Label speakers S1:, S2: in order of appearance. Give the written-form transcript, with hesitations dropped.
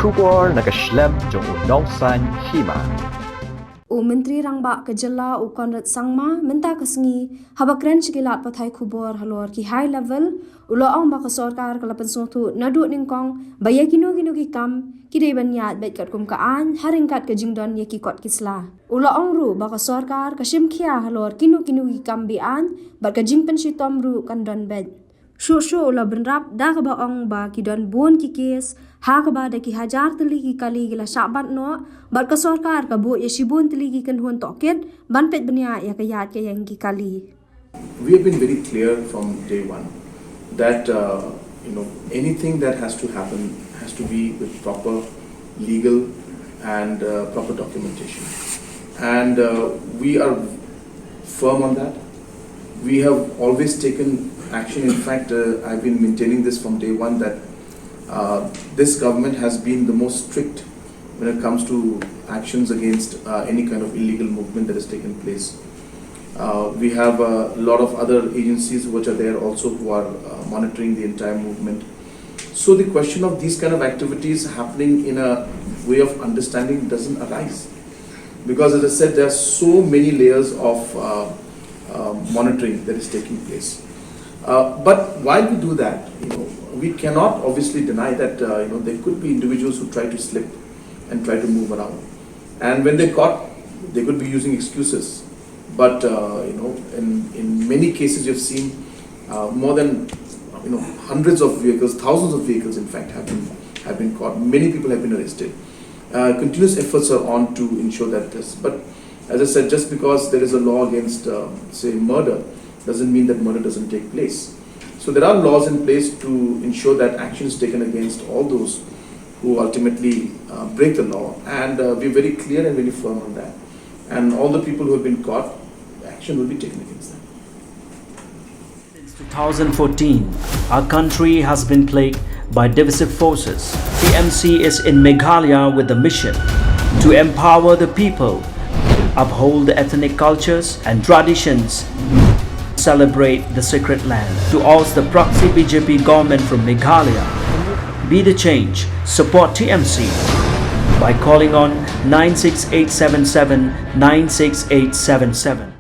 S1: Kubor nakaslem jong unongsan hima.
S2: Menteri Rangba Kejala Konrad Sangma menta kesengi habakren cikilat pathai kubor halor ki high level ulo ong baka sorkar kalapan sotu naduk ningkong baya kino ki kam kidai banyat baik kat kumkaan haringkat ke jingdon ye ki kot kisla ulo ong ru baka sorkar kasim kia halor kino ki kam bian bat ka jing pensitom ru kandon bed Shu ulo benrap da ba ong ba ki don bon ki kes ha ka ba da ki hajar teli ki kali gila sabat no bat ka sorkar ka bo ye shibun teli ki kan huan toket ban pet benya ya ka yat ke yang ki kali.
S3: We have been very clear from day one that anything that has to happen has to be with proper legal and proper documentation, and we are firm on that. We have always taken action. In fact, I've been maintaining this from day one that this government has been the most strict when it comes to actions against any kind of illegal movement that has taken place. We have a lot of other agencies which are there also who are monitoring the entire movement. So the question of these kind of activities happening in a way of understanding doesn't arise. Because as I said, there are so many layers of monitoring that is taking place. But while we do that, we cannot obviously deny that there could be individuals who try to slip and try to move around. And when they're caught, they could be using excuses. But in many cases, you've seen more than hundreds of vehicles, thousands of vehicles, in fact, have been caught. Many people have been arrested. Continuous efforts are on to ensure that this. But as I said, just because there is a law against, say, murder, doesn't mean that murder doesn't take place. So there are laws in place to ensure that action is taken against all those who ultimately break the law, and we're very clear and very firm on that. And all the people who have been caught, action will be taken against them.
S4: Since 2014, our country has been plagued by divisive forces. TMC is in Meghalaya with the mission to empower the people, uphold the ethnic cultures and traditions, celebrate the sacred land. To oust the proxy BJP government from Meghalaya, be the change, support TMC by calling on 96877 96877.